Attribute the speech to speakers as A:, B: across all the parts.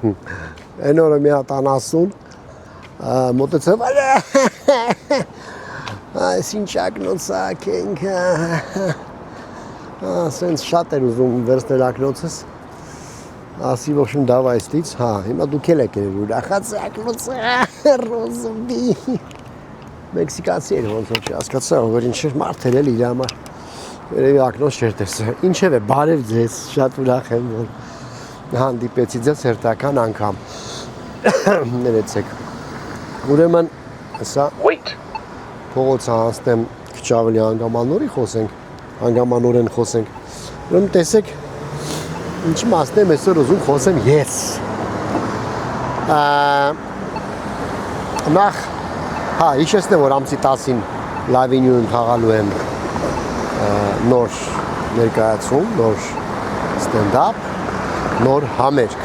A: Այն օրը մի հատ անասուն մոտեցավ այս ինչ ակնոցակ ենք ասենց շատ էր ուզում վերցնել ակնոցս ասի в общем давай ստից հա հիմա դուք էլ եք ուրախած ակնոցը ռոզովի մեքսիկացի էր ոնց որ չհասկացա որ ինչ էր մարդ էր էլ իր համար երևի ակնոց չէր տեսել ինչև է բարև ձեզ շատ ուրախ եմ որ հանդիպեցի ձեզ հերթական անգամ ներեցեք ուրեմն սա փողոցը հասնեմ քիչ ավելի հանգամանորեն խոսենք ուրեմն տեսեք ինչ մասն եմ այսօր ուզում խոսեմ ես նախ հա հիշեցնեմ որ ամսի 10-ին լավինյուն թաղալու եմ նոր ներկայացում նոր ստենդափ նոր համերգ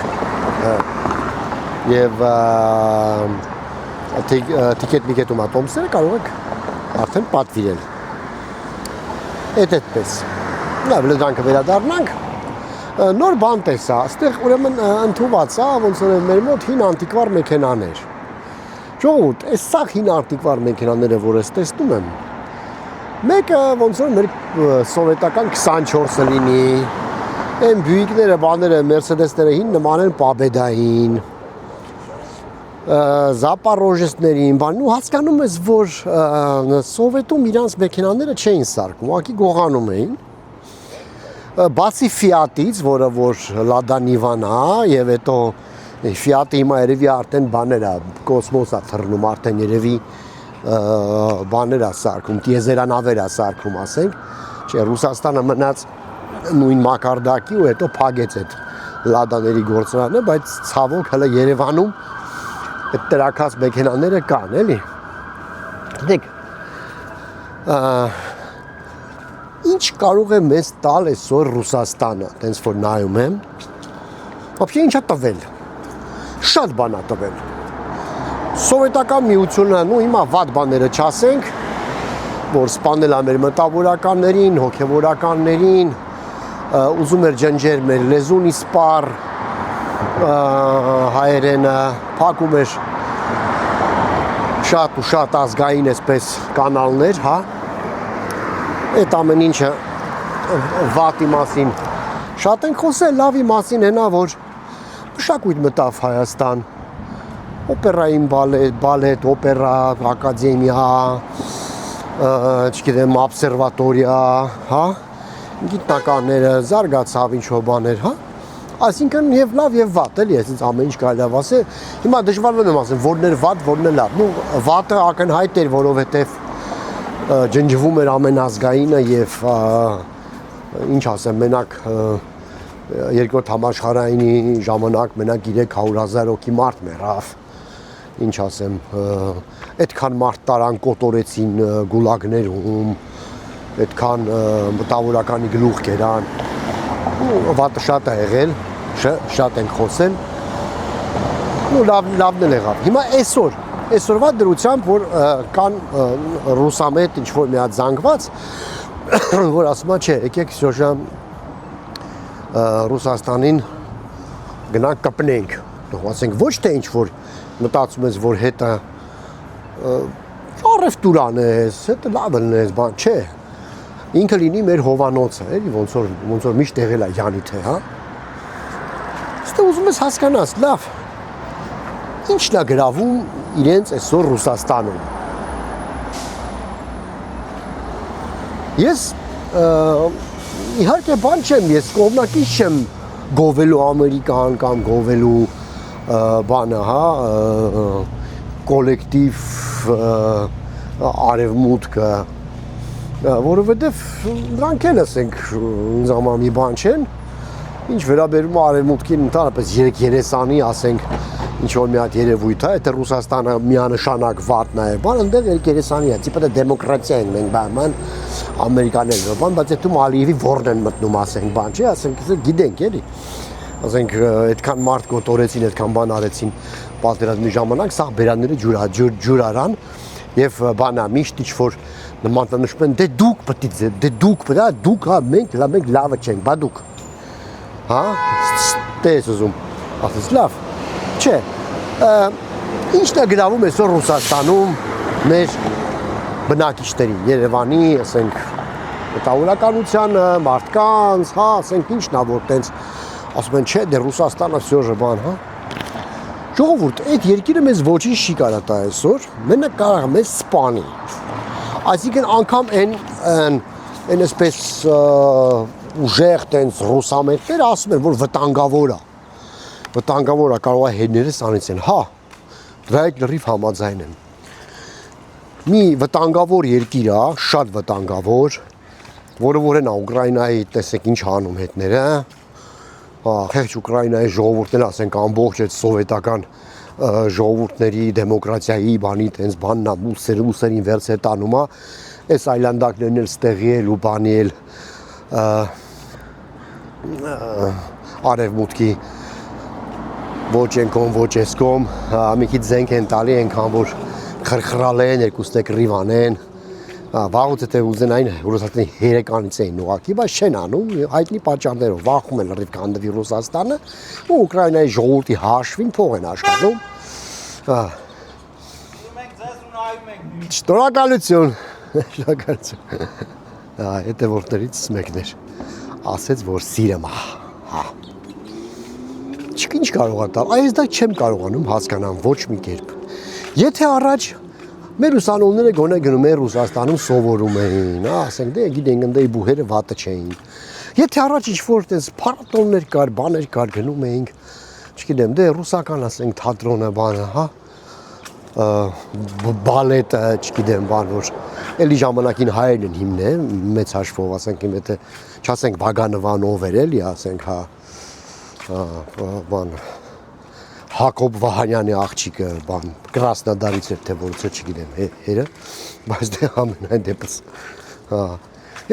A: եւ տիկետ-միկետում ատոմսերը կարող եք արդեն պատվիրել այդպես լավ լեզանքը վերադառնանք նոր բան տեսա այստեղ ուրեմն ընդունված է ոնց որ մեր մոտ հին անտիկվար մեքենաներ ժողովուրդ այս սա հին անտիկվար մեքենաները որ ես տեսնում եմ մեկը ոնց որ մեր սովետական 24-ը լինի Այն բյուիկները, բաները, մերսեդեսները հին նման են պաբեդային, զապարոժեսներին, բան, ու հասկանում ես, որ սովետում իրանց մեքենաները չէին սարքում, ուղղակի գողանում էին, բացի Ֆիատից, որը որ Լադա Նիվան է, եւ հետո Ֆիատը հիմա երևի արդեն բաներ է, կոսմոս է թռնում, արդեն երևի բաներ է սարքում, տիեզերանավեր է սարքում, ասենք, չէ, Ռուսաստանը մնաց նույն մակարդակի ու հետո փագեց այդ լադաների գործարանը, բայց ցավոք հələ Երևանում այդ տրակած մեքենաները կան, էլի։ Դեք ինչ կարող է մեզ տալ այսօր Ռուսաստանը, տենց որ նայում եմ։ Вообще ինչ է տվել։ Շատ բան է տվել։ Սովետական միությունը, նու հիմա վատ բաները չասենք, որ սպանել է մեր մտավորականներին, հոգևորականներին, ուզում էր ջնջեր մեր լեզուն իսպար հայերենը փակում էր շատ ու շատ ազգային այսպես կանալներ, հա այդ ամեն ինչը վատի մասին շատ ենք խոսել, լավի մասին հենա որ մշակույթ մտավ Հայաստան օպերային բալետ, օպերա, ակադեմիա, չգիտեմ, observatoria, հա գիտնականները զարգացավ ինչ-որ բաներ, հա? Այսինքն եւ լավ եւ վատ, էլի, այսինքն ամեն ինչ կարելի է ասել։ Հիմա դժվար եմ ասեմ, որն էր վատ, որն է լավ։ Նու վատը ակնհայտ էր, որովհետեւ ջնջվում էր ամենազգայինը եւ ինչ ասեմ, մենակ երկրորդ համաշխարհայինի ժամանակ մենակ 300,000 հոգի մարդ մեռավ։ Ինչ ասեմ, այդքան մարդ տարան կոտորեցին գուլագներում այդքան մտավորականի գլուխ կերան վատը շատ է եղել շատ ենք խոսել ու լավն էլ եղավ հիմա այսօրվա դրությամբ որ կան ռուսամետ ինչ-որ մի հատ զանգված որ ասում է չէ եկեք Սյոժան Ռուսաստանին գնանք կպնենք ասենք ոչ թե ինչ-որ մտածում ես որ հետը առևտուրան ես հետը լավն ես բան չէ ինքը լինի մեր հովանոցը, էլի ոնց որ միշտ եղել է Յանիթե, հա։ Ստե ուզում ես հասկանաս, լավ։ Ինչն է գրավում իրենց այսօր Ռուսաստանում։ Ես իհարկե բան չեմ, ես կողմնակից չեմ գովելու Ամերիկան կամ գովելու բանը, հա, կոլեկտիվ արևմուտքը որովհետև դրանք էլ ասենք ինձ համար մի բան չեն ինչ վերաբերում արևմուտքին ընդհանրապես երեսանի ասենք ինչ որ մի հատ երևույթ է այդ Ռուսաստանը միանշանակ վատն է բան այնտեղ երեսանի է տիպը դեմոկրատիա են մենք բան ամերիկաներն բան բայց այդում Ալիևի ворն են մտնում ասենք բան չի ասենք գիտենք էլի ասենք այդքան մարդ կոտորեցին այդքան բան արեցին պատերազմի ժամանակ սա բերանները ջուրարան եւ բանա միշտ ինչ որ նմանանշում են դե դուք պետք է դե դուք հա մենք լավը չենք բա դուք հա տես ուզում ասես լավ Չէ, ինչն է գրավում այսօր Ռուսաստանում մեր բնակիչներին, Երևանի, ասենք, մտավորականությանը, մարդկանց, հա, ասենք, ինչն է, որ տենց, ասում են, չէ, դե Ռուսաստանը всё բան, հա։ Ժողովուրդ, այդ երկիրը մեզ ոչինչ չի կարա տա այսօր, մենակ կարող է մեզ սպանի։ Այսինքն անգամ այն այսպես ուժեղ տենց ռուսամետները ասում են, որ վտանգավոր է։ Վտանգավոր է, կարող է հետներս անեցեն, հա, դրա հետ լրիվ համաձայն եմ։ Մի վտանգավոր երկիր է, շատ վտանգավոր, որը որ են Ուկրաինայի, տեսեք ինչ անում հետները, խեղճ Ուկրաինայի ժողովուրդները, ասենք ամբողջ այդ սովետական ժողովուրդների դեմոկրատիայի բանի տենց բանն է, ուսերին վերցեր տանում է, այս այլանդակներն էլ ստեղի էլ ու բանի էլ արևմուտքի ոչ ենքոն, ոչ եսկոմ, մի քիչ զենք են տալի ենքան, որ խրխրալ են, երկուսն է կռիվ անեն, վաղուց եթե ուզենային Ռուսաստանի հերեկանից էին ուղղակի, բայց չեն անում, հայտնի պատճառներով վախում են լրիվ կանդվի Ռուսաստանը ու Ուկրաինայի ժողովրդի հաշվին փող են աշխատում։ Շնորհակալություն։ Շնորհակալություն։ Հետևորդներից մեկն էր, ասեց, որ սիրեմ է, հա։ Ինչ կարող է տալ, այս դա չեմ կարողանում հասկանամ ոչ մի կերպ։ Եթե առաջ մեր ուսանողները գոնե գնում են Ռուսաստանում սովորում էին, ասենք դե գիտենք ընդ բուհերը վատը չէին։ Եթե առաջ ինչ-որ տես փառատոններ կար, բաներ կար, գնում էինք, չգիտեմ, դե ռուսական ասենք թատրոնը, բանը, հա, բալետը, չգիտեմ, բան, որ էլի ժամանակին հայերն են հիմնել, մեծ հաշվով, ասենք, եթե չասենք Բագանովանով էր էլի, ասենք, հա, բան, Հակոբ Վահանյանի աղջիկը, բան, Կրասնոդարից էր, թե որից չգիտեմ, հերը, բայց դե ամենայն դեպս,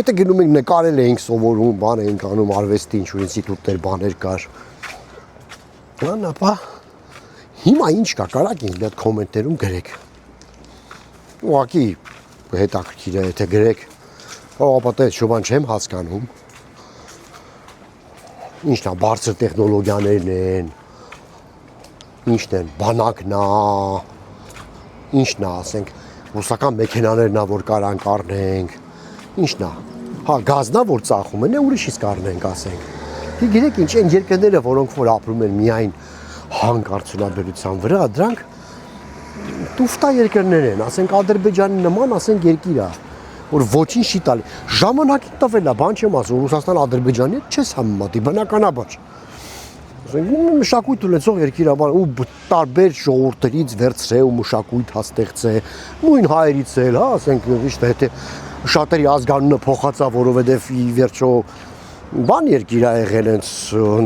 A: եթե գնում ենք նկարել էինք սովորում, բան էինք անում, արվեստի ինչ-որ ինստիտուտներ, բաներ կար, ապա, հիմա ինչ կա, կարակ ինձ այդ կոմենտներում գրեք, ուղղակի հետաքրքիր է, եթե գրեք, ապա դա շոբան չեմ հասկանում, ինչն է, բարձր տեխնոլոգիաներն են, ինչն են, բանակն է, ինչն է, ասենք, ռուսական մեքենաներն է, որ կարանք առնենք, ինչն է, հա, գազն է, որ ծախում են, ուրիշից կառնենք, ասենք, գիտեք ինչ, այն երկրները, որոնք որ ապրում են միայն հանկարծունաբերության վրա, դրանք տուֆտա երկրներ են, ասենք, Ադրբեջանի նման, ասենք, երկիր է, որ ոչինչ չի տալի, ժամանակին տվել է, բան չեմ ասում, Ռուսաստան Ադրբեջանի հետ չես համեմատի, բնականաբար, մշակույթ ունեցող երկիրաբան ու տարբեր ժողովուրդներից վերցրե ու մշակույթ հաստեղծե, նույն հայերից էլ, հա, ասենք, իշտ հետե շատերի ազգանունը փոխածա, որովհետև ի վերջո բան երկիր է եղել հենց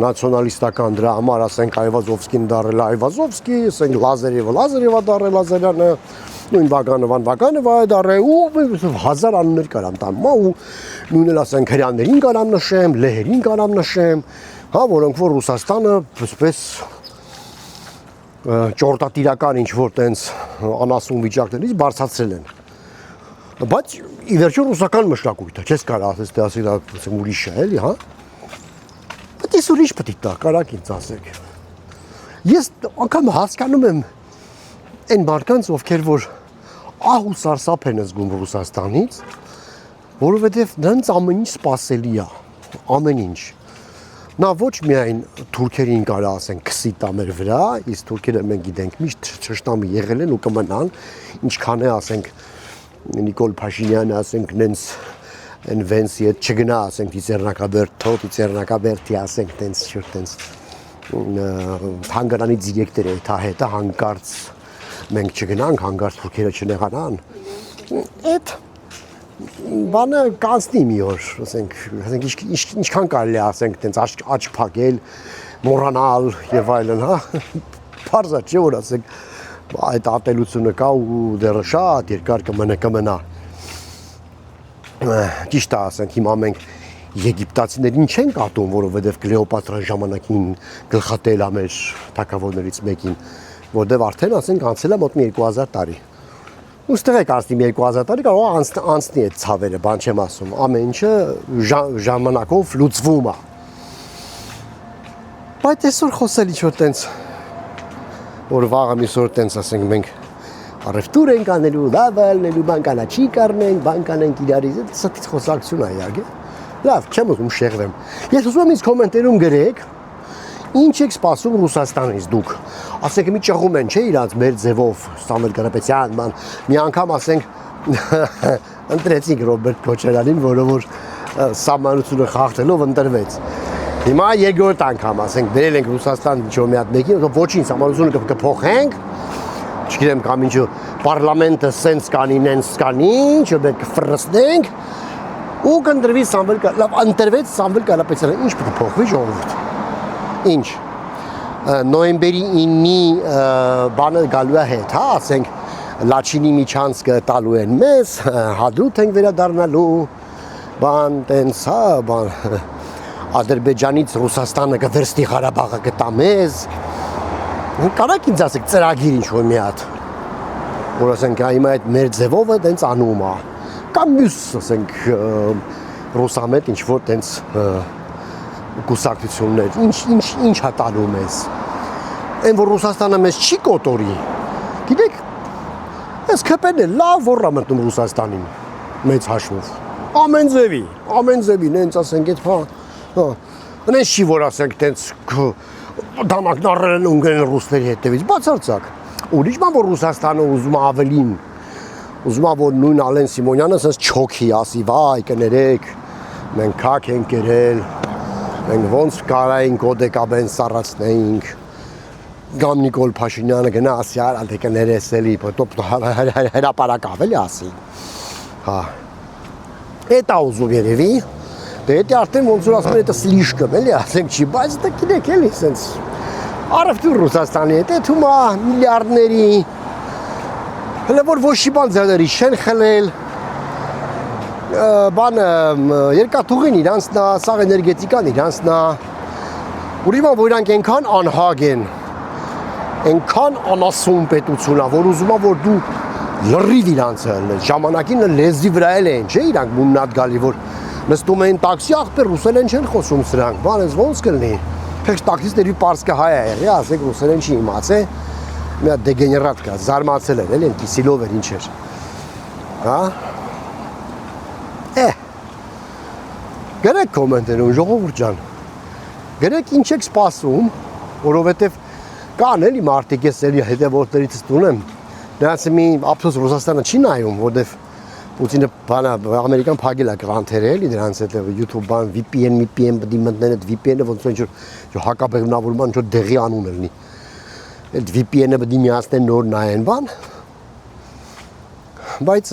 A: նացիոնալիստական դրա համար, ասենք, Այվազովսկին դարել Այվազովսկի, ասենք, Լազարևը դարել Լազարյանը, նույն Բագանովը դարել ու հազար անուններ կարամ տամ, ու նույն էլ ասենք հրյաններին կարամ նշեմ, լեհերին կարամ նշեմ, հա, որոնք որ Ռուսաստանը պես ճորտատիրական ինչ-որ տենց անասուն վիճակներից բարձացրել են։ Բայց ի վերջո ռուսական մշակույթը, չես կարող ասես թե ասել ուրիշ է, էլի, հա։ Բայց ես ուրիշ պետք է տա, կարակ ինձ ասեք։ Ես անգամ հասկանում եմ այն մարդկանց, ովքեր որ ահ ու սարսափ են զգում Ռուսաստանից, որովհետև նրանց ամեն ինչ սպասելի է, ամեն ինչ։ Նա ոչ միայն թուրքերին կարա ասենք քսի տա մեր վրա, իսկ թուրքերը մենք գիտենք միշտ ճշտամի եղել են ու կմնան, ինչքան է ասենք Նիկոլ Փաշինյանը ասենք նենց այն Վենսի հետ չգնա ասենք Տիցերնակաբերթի ասենք տենց շուտ տենց հանգարանի դիրեկտոր է դա հետը հանկարծ մենք չգնանք հանկարծ թուրքերը չնեղանան այդ բանը կանցնի մի օր ասենք ինչքան կարելի է ասենք տենց աչք փակել մոռանալ եւ այլն հա բարձա չէ որ ասենք այդ ատելությունը կա ու դեռ շատ երկար կմնա ճիշտ է ասենք հիմա մենք եգիպտացիներին չենք ատում որովհետև Կլեոպատրան ժամանակին գլխատել է մեր թագավորներից մեկին որտեղ արդեն ասենք անցել է մոտ 2000 տարի ուստեղ եք անցնի 2000 տարի կարող է անցնի այդ ցավերը բան չեմ ասում ամեն ինչը ժամանակով լուծվում է բայց այսօր խոսել ինչ որ տենց որ վաղը միսօր տենց ասենք մենք առևտուր ենք անելու, լավ անելու, բան կանա չի կառնենք, բան կանենք իրարից, սա խոսակցություն է իհարկե։ Լավ, չեմ ուզում շեղվեմ։ Ես ուզում եմ ինձ կոմենտերում գրեք, ինչ եք սպասում Ռուսաստանից դուք։ Ասենք մի ճղում են, չէ՞ իրանց մեր ձևով, Սամվել Կարապետյան, ման մի անգամ ասենք ընտրեցինք Ռոբերտ Քոչարյանին, որը որ սահմանությունը խախտելով ընտրվեց։ Հիմա երկրորդ անգամ ասենք բերել ենք Ռուսաստան ինչ-որ մի հատ մեկին, ոչինչ սահմանությունը կփոխենք, չգիտեմ կամ ինչ պարլամենտը սենց կանի, նենց կանի, ինչ մենք կֆրստենք ու կընտրվի Սամվել Կարապետյանը, լավ ընտրվեց Սամվել Կարապետյանը, ինչ պետք է փոխվի ժողովուրդ։ Ինչ նոյեմբերի 9-ի բանը գալու է հետ, հա, ասենք Լաչինի միջանցքը տալու են մեզ, հադրութ ենք վերադառնալու, բան տենց, հա, բան Ադրբեջանից Ռուսաստանը կվերստի Ղարաբաղը կտա մեզ։ Կարաք ինձ ասեք ծրագիր ինչ-որ մի հատ, որ ասենք հիմա այդ մեր ձևովը տենց անում է, կամ մյուս ասենք ռուսամետ ինչ-որ տենց կուսակցություններ, ինչ հա տալու մեզ, են որ Ռուսաստանը մեզ չի կոտորի, գիտեք, ես քպեն է լավ որ մտնում Ռուսաստանին, մեծ հաշվով, ամեն ձևի, նենց ասենք էդ նենց չի որ ասենք տենց դանակնարել են ունգեն ռուսների հետևից, բացարձակ, ուրիշ բան որ Ռուսաստանը ուզում ավելին, ուզում որ նույն Ալեն Սիմոնյանը սենց չոքի ասի, վայ կներեք, մենք կակ ենք կերել, մենք ոնց կարային կոդեկաբեն սառացնեինք, գամ Նիկոլ Փաշինյանը գնա ասի արալ թե կներես էլի, հրապարակ ավելի ասի, հա, էտ ա ուզում երևի, դե էտի արդեն ոնց որ ասում են էտը սլիշկում էլի, ասենք չի, բայց դա գիտեք էլի սենց, առևտուր Ռուսաստանի հետ, էթում ա միլիարդների, հələ որ ոչ մի բան ձեռների չեն խլել, բանը երկաթուղին իրանցն է, սաղ էներգետիկան իրանցն է, ուրիմա որ իրանք ենքան անհագ են, ենքան անասուն պետություն է, որ ուզում է որ դու լրիվ իրանց ժամանակին լեզվի վրա էլ են, չէ իրանք մուննատ գալի, որ նստում էին տաքսի աղբեր ռուսերեն չեն խոսում սրանք, բան ես ոնց կլնի, փեքս տաքսիստերի պարսկը հայ է եղի, ասեք ռուսերեն չի իմացե, մի հատ դեգեներատ կա, զարմացել էր, էլի են կիսիլով էր ինչ էր, հա, գրեք կոմենտերում, ժողովուրդ ջան, գրեք ինչ եք սպասում, որովհետև կան էլի մարդիկ ես էլի հետևորդներից ստունեմ, նրանց մի ափսոս Ռուսաստանը չի նայում, որովհետև Պուտինը բանը ամերիկան փակել է գրանտերը էլի դրանց հետ YouTube բան VPN պետք է մտնեն այդ VPN-ը ոնց որ հակաբեղմնավորման ինչ որ դեղի անուն լինի։ Այդ VPN-ը պետք է միացնեն նոր նայեն բան։ Բայց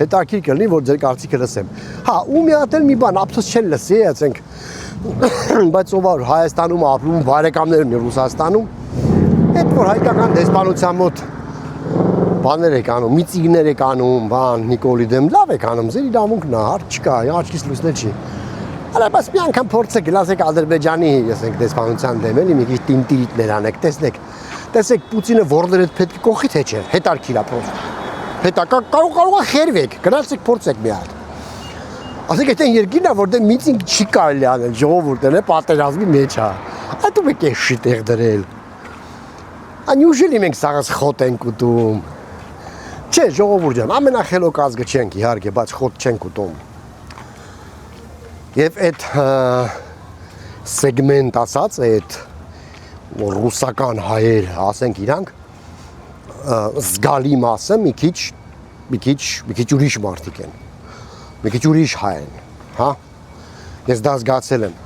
A: հետաքրքիր կլինի որ ձեր կարծիքը լսեմ։ Հա, ու մի հատ էլ մի բան ափսոս չեն լսի, ասենք բայց ով որ Հայաստանում ապրում բարեկամներ ունի Ռուսաստանում, այդ որ հայկական դեսպանության մոտ բաներ եք անում, միծիգներ եք անում, բան Նիկոլի դեմ լավ եք անում, ձեր իրավունքն է, հարց չկա, աչքից լուսնել չի։ Հələ բայց մի անգամ փորձեք, ասեք Ադրբեջանի, ասենք դեսպանության դեմ էլի մի քիչ տինտիրիտներ անեք, տեսեք Պուտինը որներ հետ պետք է կողքի թե չէ, հետարքիր է պրոստը։ Հետա կարող է խերվեք, գնացեք փորձեք մի հատ։ Ասեք այդ երկիրն է, որտեղ միծինգ չի կարելի անել, ժողովուրդն է պատերազմի մեջ է։ Այդ ում եք է շիտեղ դրել։ Անյուժելի մենք սաղած խոտ ենք ուտում։ Չէ, ժողովուրդ ջան, ամենախելոք ազգը չենք իհարկե, բայց խոտ չենք ուտում։ Եվ այդ սեգմենտ ասած, այդ ռուսական հայեր, ասենք իրանք, զգալի մասը մի քիչ ուրիշ մարդիկ են, մի քիչ ուրիշ հայ են, հա, ես դա զգացել եմ,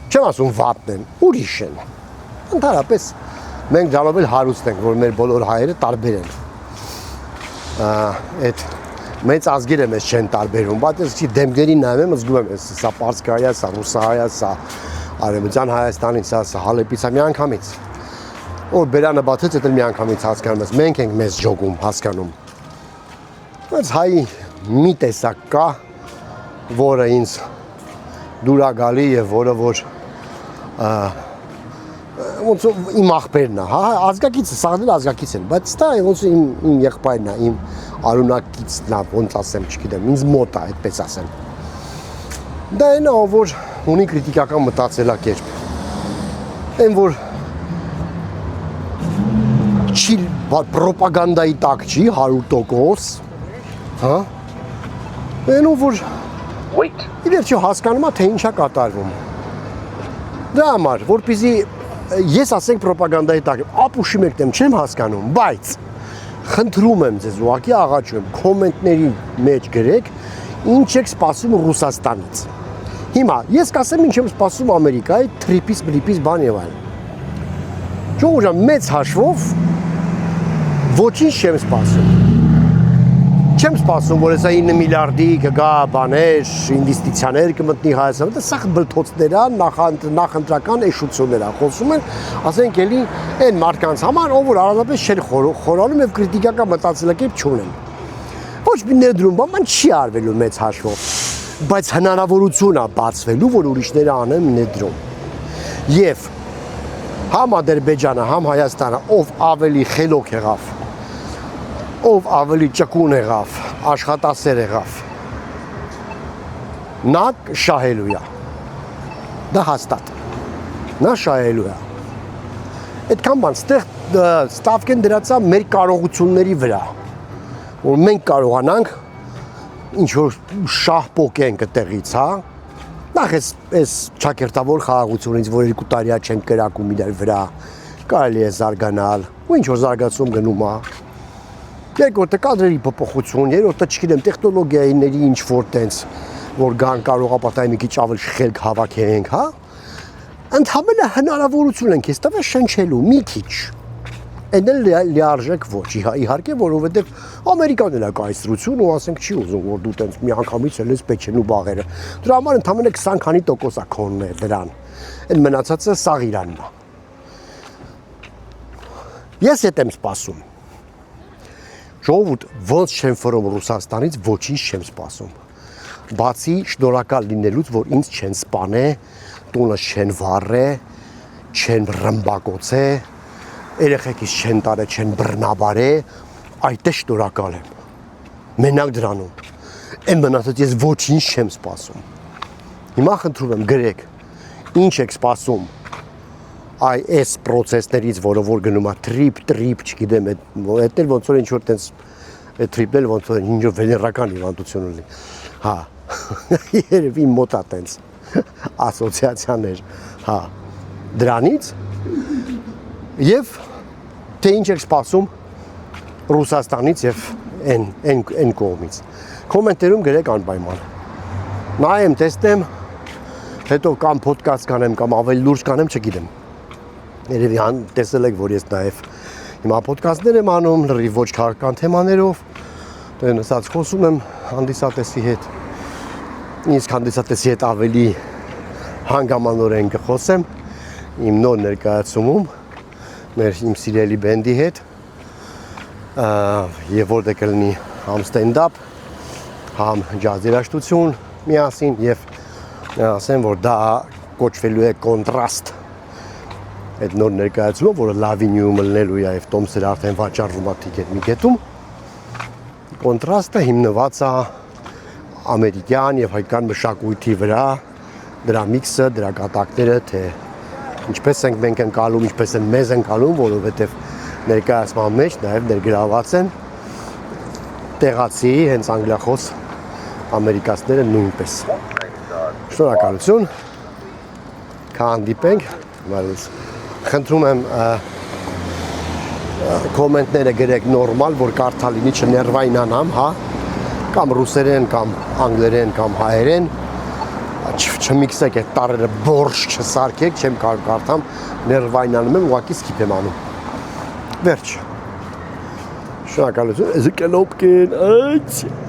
A: չեմ ասում վատն են, ուրիշ են, ընդհանրապես մենք դրանով էլ հարուստ ենք, որ մեր բոլոր հայերը տարբեր են, այդ մեծ ազգերը մեզ չեն տարբերում, բայց ես դեմքերին նայում եմ, զգում եմ, սա պարսկայա, սա ռուսահայա, սա արևմտյան Հայաստանից, սա Հալեպից, մի անգամից, որ բերանը բացեց, այդ էլ մի անգամից հասկանում ես, մենք ենք մեզ ջոգում, հասկանում, բայց հայի մի տեսակ կա, որը ինձ դուր է գալի և որը որ ոնց իմ աղբերն է, հա, ազգակիցը, սաղնել ազգակից են, բայց դա ոնց իմ եղբայրն է, իմ արունակիցն է, ոնց ասեմ, չգիտեմ, ինձ մոտ է, այդպես ասեմ։ Դա այն է, որ ունի կրիտիկական մտածելակերպ, այն որ չի պրոպագանդայի տակ չի 100%, հա։ Այնու որ իվերջո հասկանում է թե ինչա կատարվում։ Դա համար, որպեսզի ես ասենք պրոպագանդայի տակ եմ, ապուշի մեկտեմ չեմ հասկանում, բայց խնդրում եմ ձեզ ուղղակի աղաչում եմ կոմենտների մեջ գրեք ինչ եք սպասում Ռուսաստանից։ Հիմա ես կասեմ ինչ եմ սպասում Ամերիկայի թրիպից բան եւ այլն։ Ժողովուրդ մեծ հաշվով ոչինչ չեմ սպասում։ Չեմ սպասում որ հեսա 9 միլիարդի կգա բաներ, ինվեստիցիաներ կմտնի Հայաստան, դա սա բլթոցներ է, նախընտրական էշություններ է, խոսում են, ասենք էլի այն մարդկանց համար, ով որ առանձնապես չեն խորանում եւ քրիտիկական մտածելակերպ չունեն։ Ոչ մի ներդրում բան չի արվելու մեծ հաշվով, բայց հնարավորություն է բացվելու, որ ուրիշները անեն ներդրում։ Եվ համ Ադրբեջանը, համ Հայաստանը, ով ավելի խելոք եղավ, ով ավելի ճկուն եղավ, աշխատասեր եղավ, նա շահելու է, դա հաստատ, նա շահելու է, այդքան բան, ստավք են դրածա մեր կարողությունների վրա, որ մենք կարողանանք ինչ-որ շահ պոկենք այդտեղից, հա, նախ այս ճակերտավոր խաղաղությունից, որ 2 տարի չենք կրակում իրար վրա, կարելի է զարգանալ, ու ինչ-որ զարգացում գնում է, երկրորդը կադրերի փոփոխություն, երրորդը չգիտեմ տեխնոլոգիաների ինչ-որ տենց, որ գան կարող ապատայի մի քիչ ավելի խելք հավաքենք, հա, ընդհանրապես հնարավորություն ենք ես տվել շնչելու մի քիչ, այն էլ լիարժեք ոչ, իհարկե, որովհետև Ամերիկան էլ է կայսրություն ու ասենք չի ուզում, որ դու տենց մի անգամից էլ ես պեչեն ու բաղերը, դրա համար ընդհանրապես 20 քանի տոկոս է քոնն է դրան, այն մնացածը սաղ Իրանն է։ Ես հետ եմ սպասում։ Ժողովուրդ ոնց չեմ ֆորում Ռուսաստանից ոչինչ չեմ սպասում։ Բացի շնորհակալ լինելուց, որ ինձ չեն սպանե, տունը չեն վառե, չեն ռմբակոծե, երեխեքից չեն տարե, չեն բռնաբարե, այդ է շնորհակալ եմ։ Մենակ դրանում։ Այն մնացած ես ոչինչ չեմ սպասում։ Հիմա խնդրում եմ գրեք, ինչ եք սպասում այս պրոցեսներից, որը որ գնում է տրիպ, չգիտեմ, այդ էլ ոնց որ ինչ-որ տենց տրիպն էլ ոնց որ ինչ-որ վեներական հիվանդություն ունի, հա, երևի մոտ է տենց ասոցիացիաներ, հա, դրանից և թե ինչ եք սպասում Ռուսաստանից և այն կողմից, կոմենտերում գրեք անպայման, նայեմ, տեսնեմ, հետո կամ պոդկաստ կանեմ, կամ ավելի լուրջ կանեմ, չգիտեմ, երևի տեսել եք, որ ես նաև հիմա պոդկաստներ եմ անում, լրիվ ոչ քաղաքական թեմաներով, նստած խոսում եմ հանդիսատեսի հետ, իսկ հանդիսատեսի հետ ավելի հանգամանորեն կխոսեմ իմ նոր ներկայացումում, իմ սիրելի բենդի հետ, և որտեղ կլինի համ ստենդափ, համ ջազ երաժշտություն միասին և ասեմ, որ դա կոչվելու է կոնտրաստ այդ նոր ներկայացումը, որը լավինյում լնելու է և տոմսեր արդեն վաճառվում է թիքետ մի կետում, կոնտրաստը հիմնված է ամերիկյան և հայկական մշակույթի վրա, դրա միքսը, դրա կատակները, թե ինչպես ենք մենք ընկալում, ինչպես են մեզ ընկալում, որովհետև ներկայացման մեջ նաև ներգրաված են տեղացի, հենց անգլիախոս ամերիկացիները նույնպես։ Շնորհակալություն, կհանդիպենք, խնդրում եմ կոմենտները գրեք նորմալ, որ կարդալ լինի չներվայնանամ, հա, կամ ռուսերեն, կամ անգլերեն, կամ հայերեն, չմիքսեք այդ տարերը բորշ չսարքեք, չեմ կարող կարդամ, ներվայնանում եմ, ուղղակի սկիպ եմ անում։ Վերջ։ Շնորհակալություն, Էզեկել Օպկին, այց։